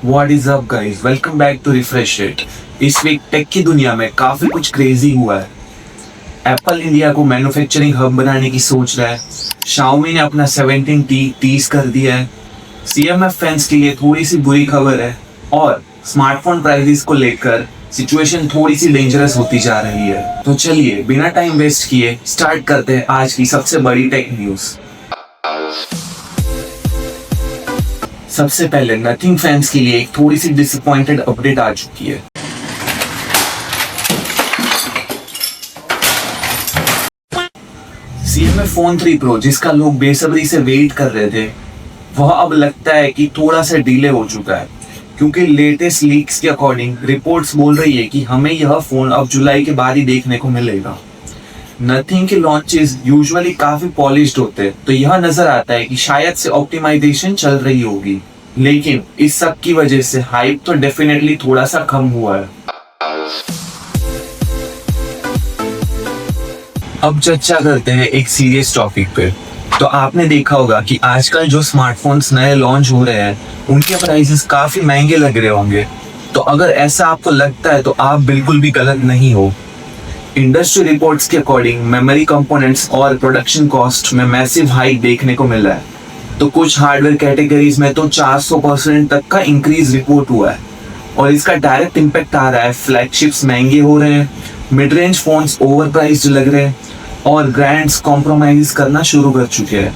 What is up guys, welcome back to Refresh it. इस week tech की दुनिया में काफी कुछ क्रेजी हुआ है। एप्पल इंडिया को मैन्युफैक्चरिंग हब बनाने की सोच रहा है। Xiaomi ने अपना 17T टीज कर दिया है। CMF फैंस के लिए थोड़ी सी बुरी खबर है और स्मार्टफोन प्राइसेस को लेकर सिचुएशन थोड़ी सी डेंजरस होती जा रही है। तो चलिए बिना टाइम वेस्ट किए स्टार्ट करते हैं आज की सबसे बड़ी टेक न्यूज। सबसे पहले नथिंग फैंस के लिए एक थोड़ी सी डिसअपॉइंटेड अपडेट आ चुकी है। CMF फोन 3 Pro जिसका लोग बेसब्री से वेट कर रहे थे, वह अब लगता है कि थोड़ा सा डिले हो चुका है, क्योंकि लेटेस्ट लीक्स के अकॉर्डिंग रिपोर्ट्स बोल रही है कि हमें यह फोन अब जुलाई के बाद ही देखने को मिलेगा। नथिंग के लॉन्चेस यूजुअली काफी पॉलिश्ड होते हैं, तो यह नजर आता है कि शायद से ऑप्टिमाइजेशन चल रही होगी, लेकिन इस सब की वजह से हाइप तो डेफिनेटली थोड़ा सा कम हुआ है। अब चर्चा करते हैं एक सीरियस टॉपिक पे। तो आपने देखा होगा कि आजकल जो स्मार्टफोन्स नए लॉन्च हो रहे हैं उनके प्राइसेस काफी महंगे लग रहे होंगे। तो अगर ऐसा आपको लगता है तो आप बिल्कुल भी गलत नहीं हो। इंडस्ट्री रिपोर्ट्स के अकॉर्डिंग मेमोरी कंपोनेंट्स और प्रोडक्शन कॉस्ट में मैसिव हाइक देखने को मिला है। तो कुछ हार्डवेयर कैटेगरीज में तो 400% तक का इंक्रीज रिपोर्ट हुआ है और इसका डायरेक्ट इम्पैक्ट आ रहा है। फ्लैगशिप्स महंगे हो रहे हैं, mid range phones over priced लग रहे हैं और ब्रांड्स कॉम्प्रोमाइज करना शुरू कर चुके हैं।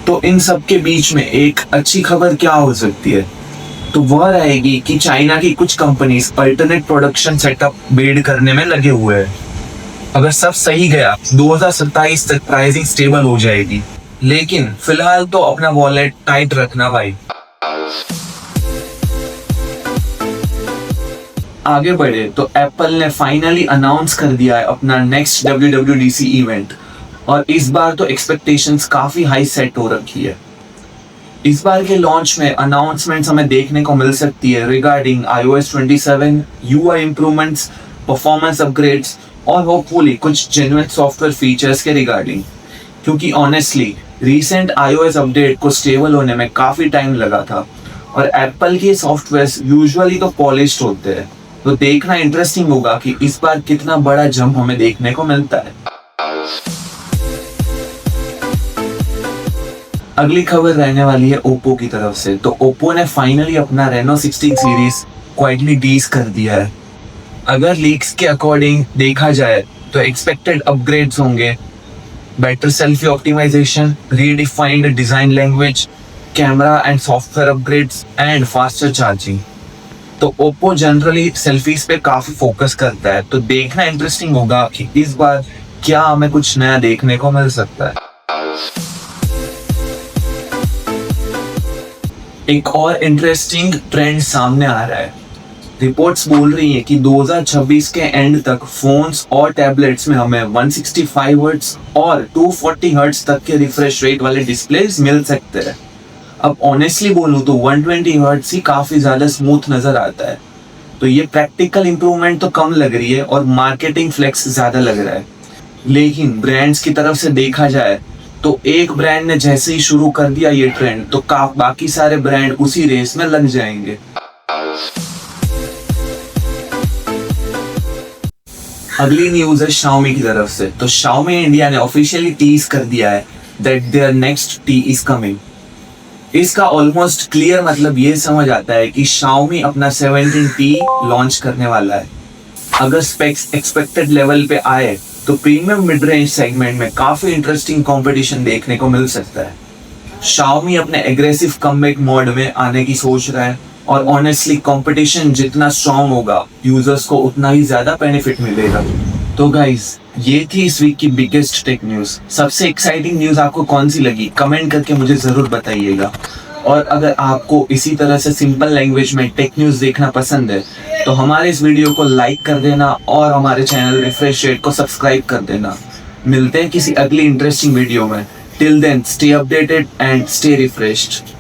तो इन सब के बीच में एक अच्छी खबर क्या हो सकती है, तो वह रहेगी कि चाइना की कुछ companies alternate production setup build करने में लगे हुए हैं। अगर सब सही गया 2027 तक प्राइसिंग स्टेबल हो जाएगी, लेकिन फिलहाल तो अपना वॉलेट टाइट रखना भाई। आगे बढ़े तो एप्पल ने फाइनली अनाउंस कर दिया है अपना नेक्स्ट WWDC इवेंट और इस बार तो एक्सपेक्टेशंस काफी हाई सेट हो रखी है। इस बार के लॉन्च में अनाउंसमेंट्स हमें देखने को मिल सकती है regarding iOS 27, UI improvements, performance upgrades और होपफुली कुछ जेन्युइन सॉफ्टवेयर फीचर्स के रिगार्डिंग, क्योंकि ऑनेस्टली रीसेंट iOS अपडेट को स्टेबल होने में काफी टाइम लगा था और एप्पल के सॉफ्टवेयर्स यूजुअली तो पॉलिश्ड होते हैं। तो देखना इंटरेस्टिंग होगा कि इस बार कितना बड़ा जंप हमें देखने को मिलता है। अगली खबर रहने वाली है ओप्पो की तरफ से। तो ओप्पो ने फाइनली अपना रेनो 16 सीरीज क्वाइटली टीज कर दिया है। अगर लीक्स के अकॉर्डिंग देखा जाए तो एक्सपेक्टेड अपग्रेड्स होंगे better selfie optimization, redefined design language, camera and software upgrades and faster charging. तो ओप्पो जनरली सेल्फीज पे काफी फोकस करता है, तो देखना इंटरेस्टिंग होगा कि इस बार क्या हमें कुछ नया देखने को मिल सकता है। एक और इंटरेस्टिंग ट्रेंड सामने आ रहा है। रिपोर्ट्स बोल रही हैं कि 2026 के एंड तक फोन्स और टैबलेट्स में हमें 165 हर्ट्ज और 240 हर्ट्ज तक के रिफ्रेश रेट वाले डिस्प्लेस मिल सकते हैं। अब ऑनेस्टली बोलूं तो 120 हर्ट्ज ही काफी ज्यादा स्मूथ नजर आता है। तो ये प्रैक्टिकल इंप्रूवमेंट तो कम लग रही है और मार्केटिंग फ्लेक्स ज्यादा लग रहा है, लेकिन ब्रांड्स की तरफ से देखा जाए तो एक ब्रांड ने जैसे ही शुरू कर दिया ये ट्रेंड तो बाकी सारे ब्रांड उसी रेस में लग जाएंगे। अगली न्यूज है Xiaomi की तरफ से। तो Xiaomi इंडिया ने ऑफिशियली टीज कर दिया है that their next T is coming. इसका ऑलमोस्ट क्लियर मतलब ये समझ आता है कि Xiaomi अपना 17T लॉन्च करने वाला है। अगर स्पेक्स एक्सपेक्टेड लेवल पे आए तो प्रीमियम मिड रेंज सेगमेंट में काफी इंटरेस्टिंग कंपटीशन देखने को मिल सकता है। Xiaomi अपने एग्रेसिव कमबैक मोड में आने की सोच रहा है और ऑनेस्टली कंपटीशन जितना स्ट्रांग होगा यूजर्स को उतना ही ज्यादा बेनिफिट मिलेगा। तो गाइस ये थी इस वीक की बिगेस्ट टेक न्यूज। सबसे एक्साइटिंग न्यूज आपको कौन सी लगी कमेंट करके मुझे जरूर बताइएगा। और अगर आपको इसी तरह से सिंपल लैंग्वेज में टेक न्यूज देखना पसंद है तो हमारे इस वीडियो को लाइक कर देना और हमारे चैनल रिफ्रेश इट को सब्सक्राइब कर देना। मिलते हैं किसी अगली इंटरेस्टिंग वीडियो में। Till then stay updated and stay refreshed.